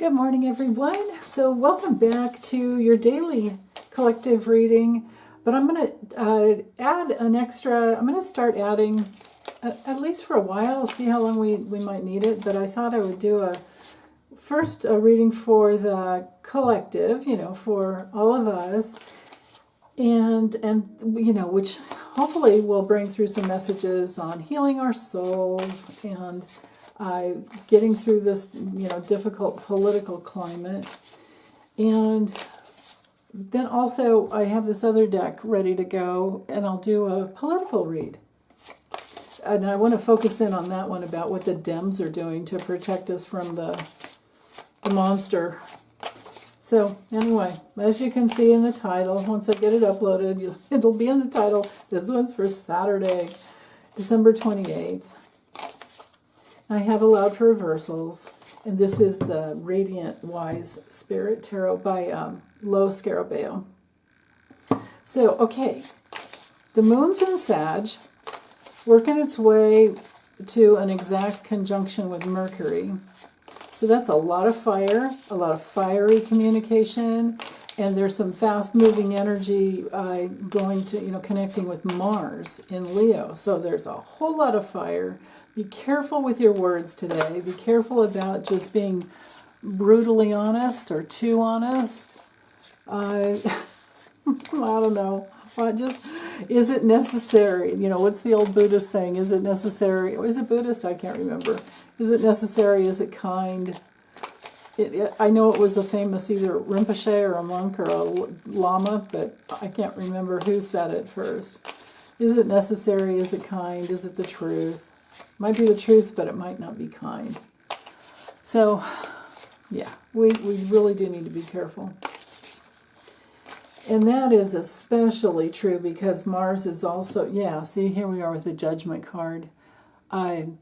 Good morning, everyone. So welcome back to your daily collective reading. But I'm going to add an extra, I'm going to start adding, at least for a while, I'll see how long we might need it, but I thought I would do first a reading for the collective, for all of us, and which hopefully will bring through some messages on healing our souls and getting through this, difficult political climate. And then also I have this other deck ready to go, and I'll do a political read. And I want to focus in on that one about what the Dems are doing to protect us from the monster. So anyway, as you can see in the title, once I get it uploaded, it'll be in the title. This one's for Saturday, December 28th. I have allowed for reversals, and this is the Radiant Wise Spirit Tarot by Lo Scarabeo. So, okay, the moon's in Sag, working its way to an exact conjunction with Mercury. So that's a lot of fire, a lot of fiery communication, and there's some fast-moving energy going to, connecting with Mars in Leo. So there's a whole lot of fire. Be careful with your words today. Be careful about just being brutally honest or too honest. I don't know. Is it necessary? What's the old Buddhist saying? Is it necessary? Or is it Buddhist? I can't remember. Is it necessary? Is it kind? I know it was a famous either Rinpoche or a monk or a lama, but I can't remember who said it first. Is it necessary? Is it kind? Is it the truth? Might be the truth, but it might not be kind. So, yeah, we really do need to be careful. And that is especially true because Mars is also, see, here we are with the Judgment card. With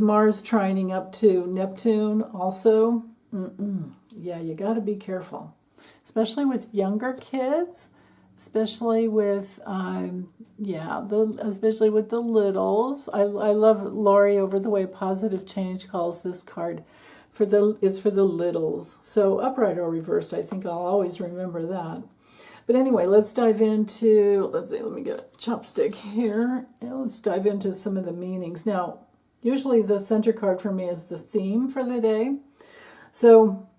Mars trining up to Neptune also, you got to be careful. Especially with younger kids, especially with, especially with the littles. I love Lori Over the Way Positive Change calls this card it's for the littles. So upright or reversed, I think I'll always remember that. But anyway, let's dive into, let me get a chopstick here, and let's dive into some of the meanings. Now, usually the center card for me is the theme for the day. So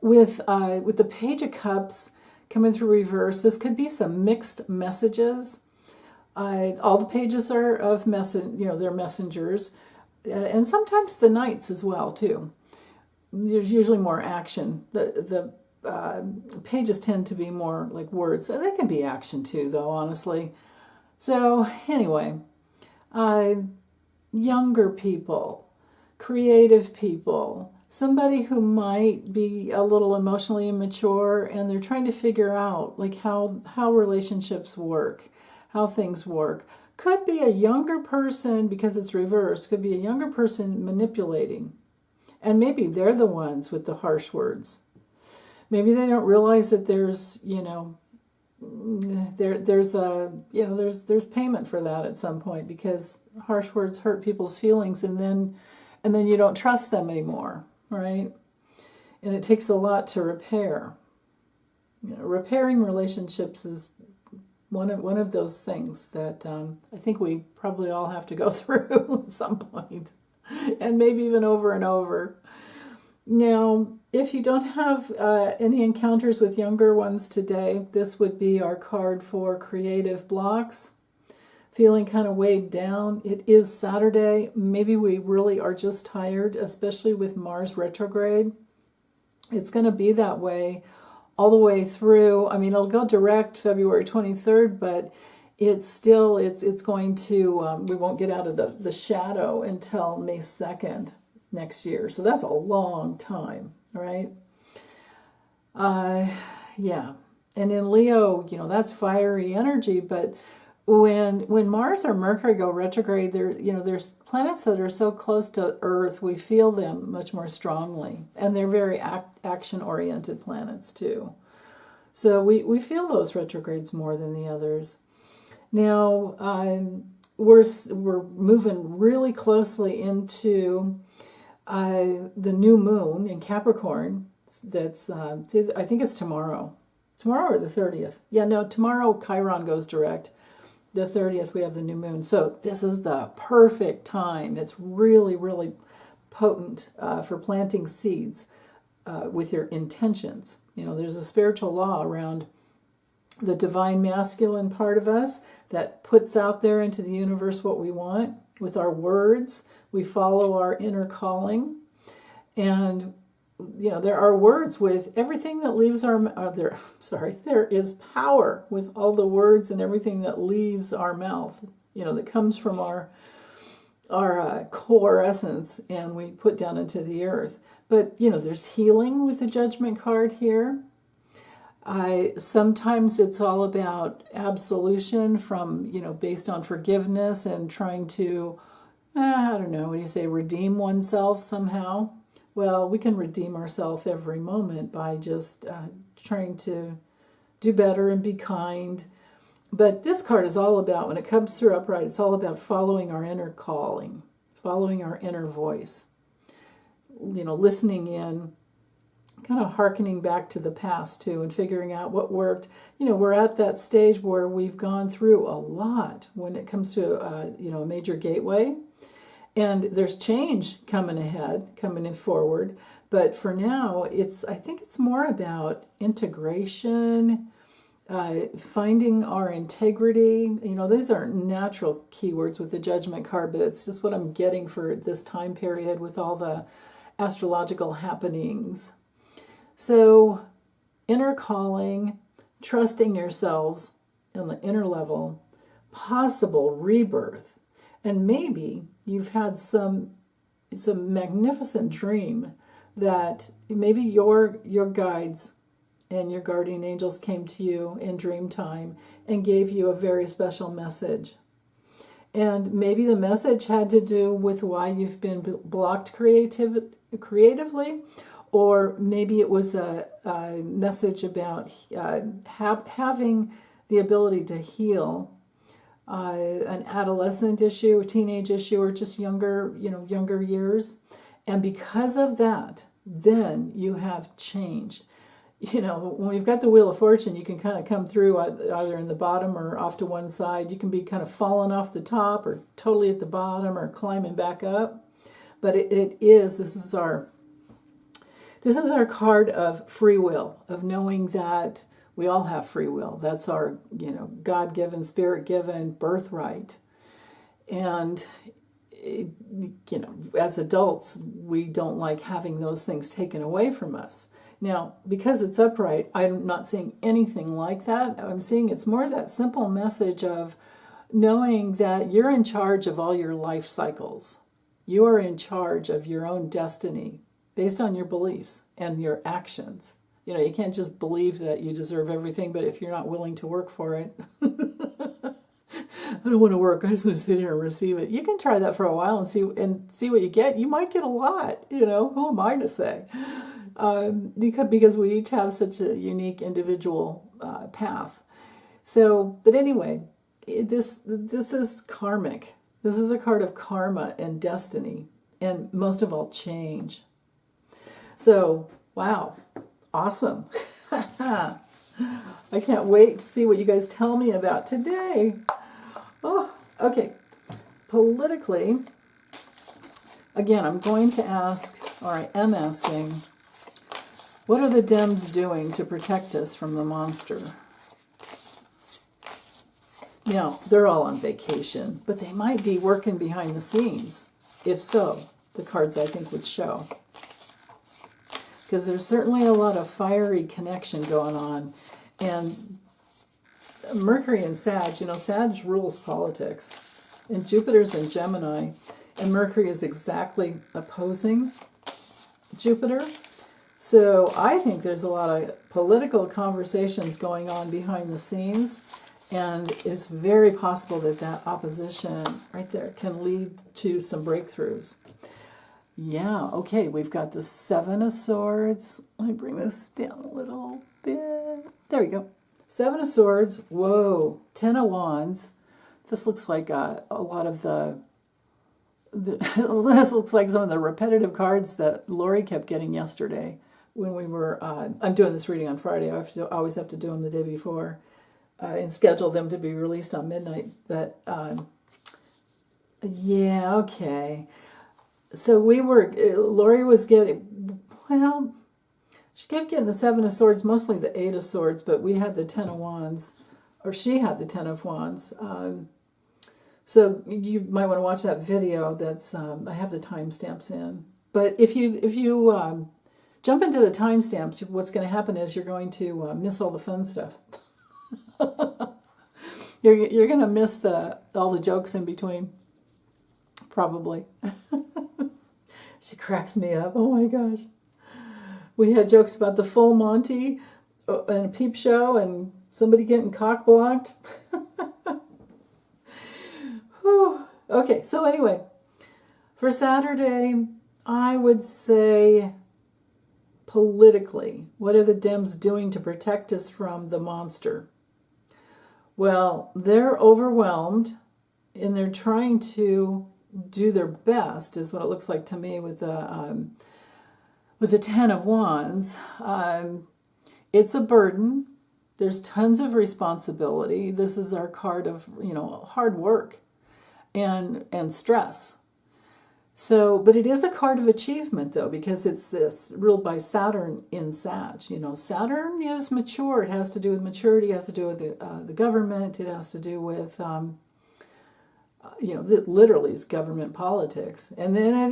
with the Page of Cups coming through reverse, this could be some mixed messages. All the pages are of they're messengers, and sometimes the knights as well too. There's usually more action. The pages tend to be more like words. They can be action too, though, honestly. So anyway, younger people, creative people, somebody who might be a little emotionally immature, and they're trying to figure out like how relationships work, how things work. Could be a younger person, because it's reversed, could be a younger person manipulating. And maybe they're the ones with the harsh words. Maybe they don't realize that there's payment for that at some point, because harsh words hurt people's feelings, and then you don't trust them anymore, right? And it takes a lot to repair. Repairing relationships is one of those things that I think we probably all have to go through at some point, and maybe even over and over. Now, if you don't have any encounters with younger ones today, this would be our card for creative blocks. Feeling kind of weighed down. It is Saturday. Maybe we really are just tired, especially with Mars retrograde. It's going to be that way all the way through. I mean, it'll go direct February 23rd, but it's going to, we won't get out of the shadow until May 2nd next year. So that's a long time, right? And in Leo, that's fiery energy, but when Mars or Mercury go retrograde, there's planets that are so close to Earth, we feel them much more strongly, and they're very action-oriented planets too. So we feel those retrogrades more than the others. Now we're moving really closely into the new moon in Capricorn. That's I think it's tomorrow. Tomorrow or the 30th. Yeah, no, tomorrow Chiron goes direct. The 30th we have the new moon. So this is the perfect time. It's really, really potent for planting seeds with your intentions. You know, there's a spiritual law around the divine masculine part of us that puts out there into the universe what we want. With our words, we follow our inner calling. And, you know, there are words with everything that leaves there is power with all the words and everything that leaves our mouth, you know, that comes from our core essence and we put down into the earth. But, you know, there's healing with the Judgment card here. Sometimes it's all about absolution from, you know, based on forgiveness and trying to, I don't know, what do you say, redeem oneself somehow. Well, we can redeem ourselves every moment by just trying to do better and be kind. But this card is all about, when it comes through upright, it's all about following our inner calling, following our inner voice. You know, listening in, kind of hearkening back to the past too and figuring out what worked. You know, we're at that stage where we've gone through a lot when it comes to, you know, a major gateway. And there's change coming ahead, coming in forward. But for now, I think it's more about integration, finding our integrity. You know, these are natural keywords with the Judgment card, but it's just what I'm getting for this time period with all the astrological happenings. So, inner calling, trusting yourselves on the inner level, possible rebirth, and maybe you've had some magnificent dream that maybe your guides and your guardian angels came to you in dream time and gave you a very special message. And maybe the message had to do with why you've been blocked creatively, or maybe it was a message about having the ability to heal an adolescent issue, a teenage issue, or just younger years. And because of that, then you have change. You know, when we've got the Wheel of Fortune, you can kind of come through either in the bottom or off to one side. You can be kind of falling off the top or totally at the bottom or climbing back up. But this is our card of free will, of knowing that we all have free will. That's our, you know, God-given, spirit-given birthright. And, you know, as adults, we don't like having those things taken away from us. Now, because it's upright, I'm not seeing anything like that. I'm seeing it's more that simple message of knowing that you're in charge of all your life cycles. You are in charge of your own destiny based on your beliefs and your actions. You know, you can't just believe that you deserve everything, but if you're not willing to work for it, I don't want to work, I just want to sit here and receive it. You can try that for a while and see what you get. You might get a lot, you know, who am I to say? Because we each have such a unique individual path. So, but anyway, this is karmic. This is a card of karma and destiny, and most of all, change. So, wow. Awesome. I can't wait to see what you guys tell me about today. Oh, okay. Politically, again, I'm going to ask, or I am asking, what are the Dems doing to protect us from the monster? Now, they're all on vacation, but they might be working behind the scenes. If so, the cards I think would show. Because there's certainly a lot of fiery connection going on. And Mercury and Sag, you know, Sag rules politics. And Jupiter's in Gemini. And Mercury is exactly opposing Jupiter. So I think there's a lot of political conversations going on behind the scenes. And it's very possible that opposition right there can lead to some breakthroughs. Yeah, okay, we've got the Seven of Swords. Let me bring this down a little bit. There we go. Seven of Swords. Whoa. 10 of Wands. This looks like a lot of the this looks like some of the repetitive cards that Lori kept getting yesterday when we were. I'm doing this reading on Friday. Always have to do them the day before and schedule them to be released on midnight. But yeah, okay. So Lori was getting, well, she kept getting the Seven of Swords, mostly the Eight of Swords, but we had the Ten of Wands, or she had the Ten of Wands. So you might want to watch that video. That's I have the timestamps in. But if you jump into the timestamps, what's going to happen is you're going to miss all the fun stuff. You're going to miss all the jokes in between, probably. She cracks me up. Oh my gosh. We had jokes about the full Monty and a peep show and somebody getting cock blocked. Okay, so anyway, for Saturday, I would say politically, what are the Dems doing to protect us from the monster? Well, they're overwhelmed and they're trying to do their best, is what it looks like to me with the Ten of Wands. It's a burden. There's tons of responsibility. This is our card of, hard work and stress. So, but it is a card of achievement, though, because it's this ruled by Saturn in Sag. Saturn is mature. It has to do with maturity. It has to do with the government. It has to do with, literally is government politics. And then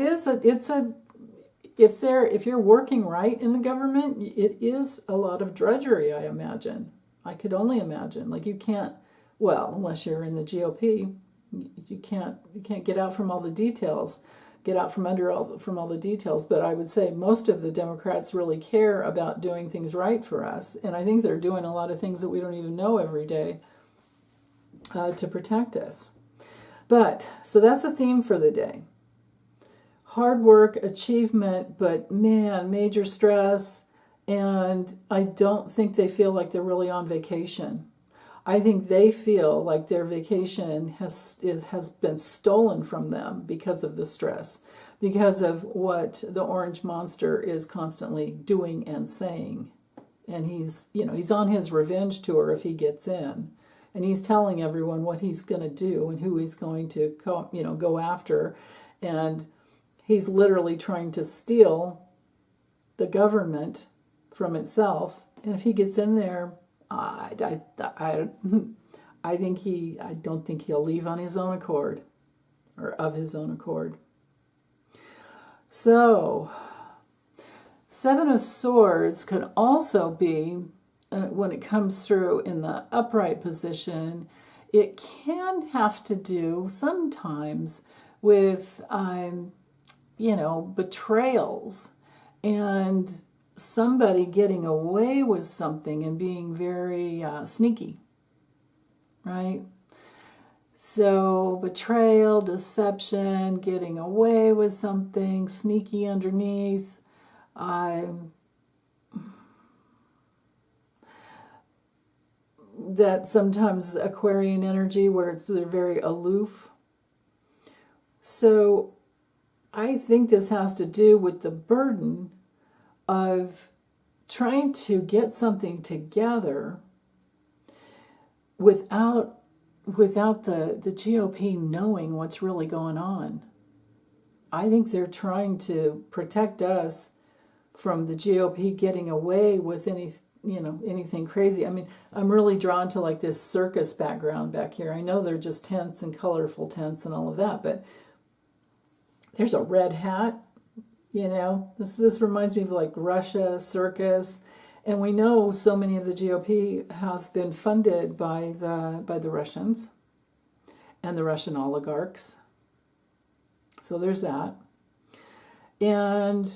if you're working right in the government, it is a lot of drudgery, I imagine. I could only imagine. Like you can't, unless you're in the GOP, you can't get out from all the details. Get out from all the details, but I would say most of the Democrats really care about doing things right for us, and I think they're doing a lot of things that we don't even know every day to protect us. But, so that's a theme for the day. Hard work, achievement, but man, major stress, and I don't think they feel like they're really on vacation. I think they feel like their vacation has been stolen from them because of the stress, because of what the orange monster is constantly doing and saying. And he's on his revenge tour if he gets in. And he's telling everyone what he's going to do and who he's going to go after. And he's literally trying to steal the government from itself. And if he gets in there, I don't think he'll leave on his own accord or of his own accord. So, Seven of Swords could also be, when it comes through in the upright position, it can have to do sometimes with, betrayals and somebody getting away with something and being very sneaky, right? So betrayal, deception, getting away with something, sneaky underneath. That sometimes Aquarian energy where they're very aloof. So I think this has to do with the burden of trying to get something together without the GOP knowing what's really going on. I think they're trying to protect us from the GOP getting away with anything crazy. I mean, I'm really drawn to like this circus background back here. I know they're just tents and colorful tents and all of that, but there's a red hat. This reminds me of like Russia, circus, and we know so many of the GOP have been funded by the Russians and the Russian oligarchs. So there's that. And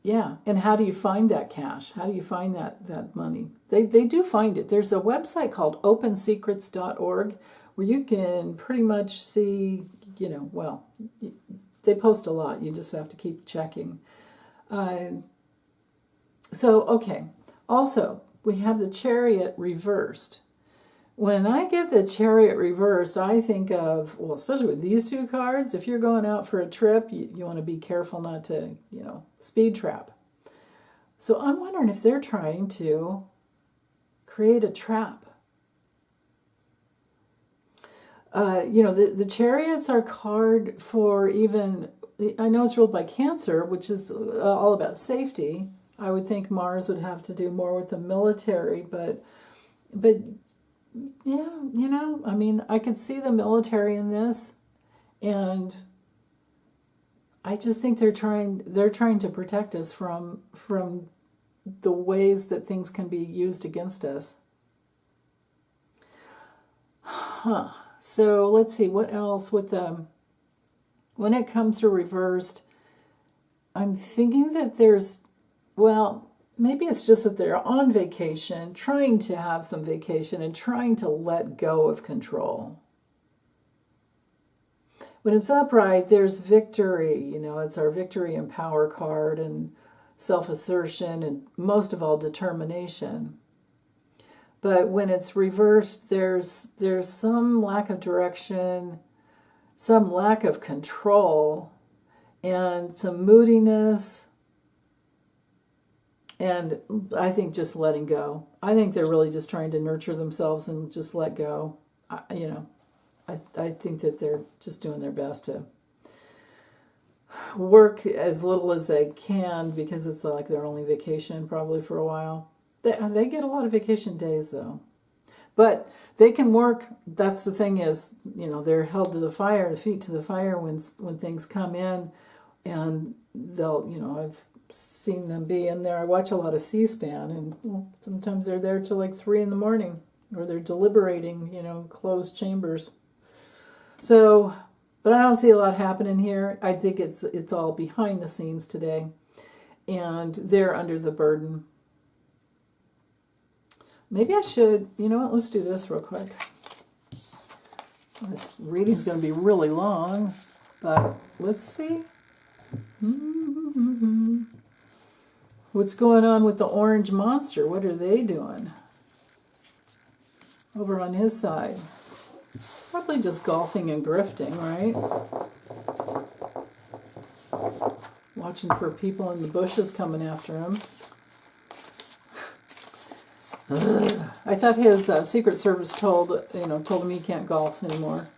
yeah, and how do you find that cash? How do you find that money? They do find it. There's a website called opensecrets.org where you can pretty much see, they post a lot. You just have to keep checking. Okay. Also, we have the Chariot reversed. When I get the Chariot reversed, I think of, well, especially with these two cards, if you're going out for a trip, you want to be careful not to, speed trap. So I'm wondering if they're trying to create a trap. The Chariots are card for even, I know it's ruled by Cancer, which is all about safety. I would think Mars would have to do more with the military, but yeah, I mean, I could see the military in this, and I just think they're trying to protect us from the ways that things can be used against us. So let's see what else with them. When it comes to reversed, I'm thinking that maybe it's just that they're on vacation, trying to have some vacation and trying to let go of control. When it's upright, there's victory. It's our victory and power card and self-assertion and most of all determination. But when it's reversed, there's some lack of direction, some lack of control, and some moodiness. And I think just letting go. I think they're really just trying to nurture themselves and just let go. I think that they're just doing their best to work as little as they can because it's like their only vacation probably for a while. They get a lot of vacation days though. But they can work. That's the thing is, they're held to the fire, the feet to the fire when things come in, and they'll, I've seen them be in there. I watch a lot of C-SPAN, and sometimes they're there till like 3 a.m, or they're deliberating, closed chambers. So, but I don't see a lot happening here. I think it's all behind the scenes today, and they're under the burden. Maybe I should, let's do this real quick. This reading's going to be really long, but let's see. What's going on with the orange monster? What are they doing over on his side? Probably just golfing and grifting, right? Watching for people in the bushes coming after him. I thought his Secret Service told him he can't golf anymore.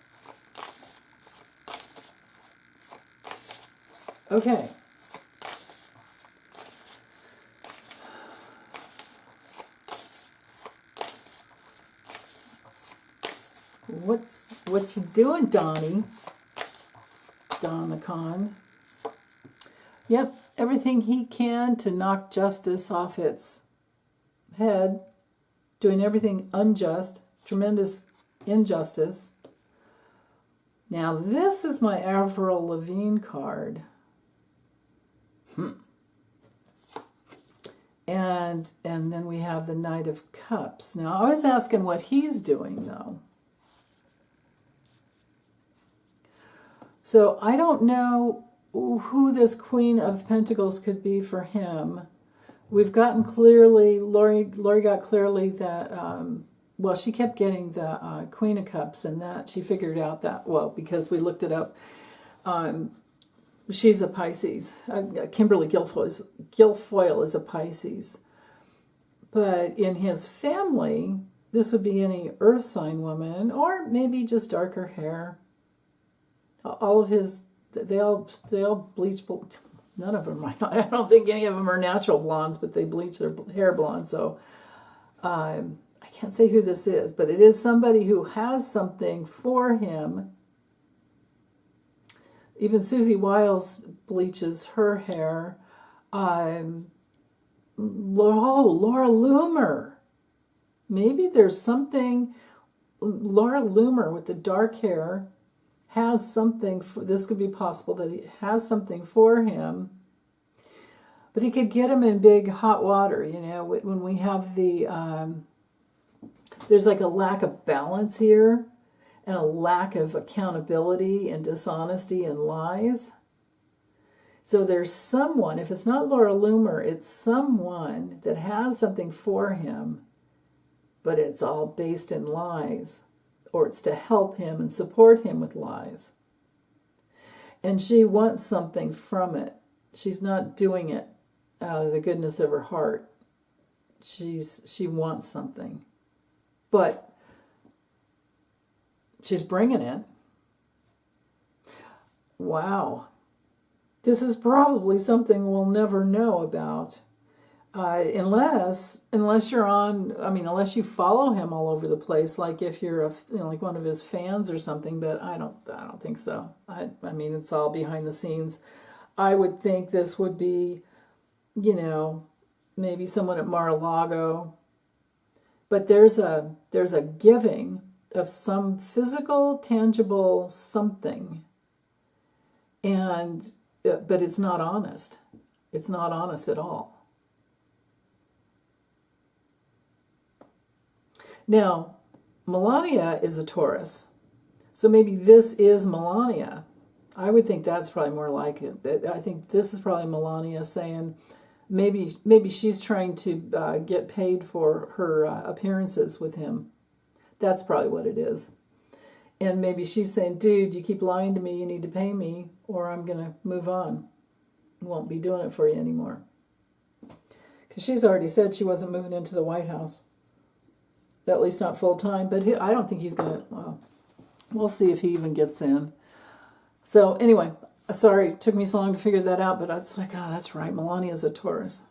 Okay. What you doing, Donnie? Donna Khan. Yep, everything he can to knock justice off its head, doing everything unjust, tremendous injustice. Now this is my Avril Lavigne card. And then we have the Knight of Cups. Now I was asking what he's doing though. So I don't know who this Queen of Pentacles could be for him. We've gotten clearly, Lori got clearly that, she kept getting the Queen of Cups, and that she figured out that, because we looked it up, she's a Pisces. Kimberly Guilfoyle is a Pisces. But in his family, this would be any earth sign woman, or maybe just darker hair. All of his, they all bleach. None of them, I don't think any of them are natural blondes, but they bleach their hair blonde. So I can't say who this is, but it is somebody who has something for him. Even Susie Wiles bleaches her hair. Laura Loomer. Maybe there's something. Laura Loomer with the dark hair has something, this could be possible that he has something for him, but he could get him in big hot water, when we have there's like a lack of balance here and a lack of accountability and dishonesty and lies. So there's someone, if it's not Laura Loomer, it's someone that has something for him, but it's all based in lies, or it's to help him and support him with lies. And she wants something from it. She's not doing it out of the goodness of her heart. She wants something. But she's bringing it. Wow. This is probably something we'll never know about. Unless you're unless you follow him all over the place, like if you're like one of his fans or something. But I don't think so. I mean, it's all behind the scenes. I would think this would be, maybe someone at Mar-a-Lago. But there's a giving of some physical, tangible something, but it's not honest. It's not honest at all. Now, Melania is a Taurus, so maybe this is Melania. I would think that's probably more like it. I think this is probably Melania saying maybe she's trying to get paid for her appearances with him. That's probably what it is. And maybe she's saying, dude, you keep lying to me, you need to pay me, or I'm going to move on. Won't be doing it for you anymore. Because she's already said she wasn't moving into the White House. At least not full time, but I don't think he's going to, well, we'll see if he even gets in. So anyway, sorry it took me so long to figure that out, but it's like, oh, that's right, Melania's a Taurus.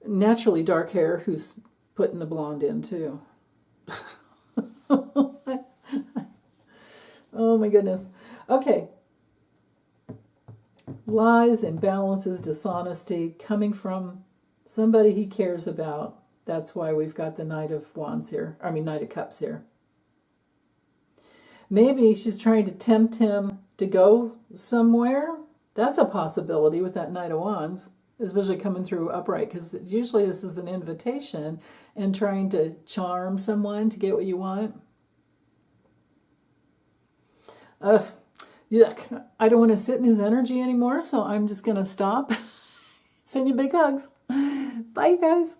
Naturally dark hair, who's putting the blonde in too. Oh my goodness. Okay. Lies, imbalances, dishonesty coming from somebody he cares about. That's why we've got the Knight of Wands here. Knight of Cups here. Maybe she's trying to tempt him to go somewhere. That's a possibility with that Knight of Wands, especially coming through upright, because usually this is an invitation and trying to charm someone to get what you want. Yuck. I don't want to sit in his energy anymore, so I'm just going to stop. Send you big hugs. Bye, guys.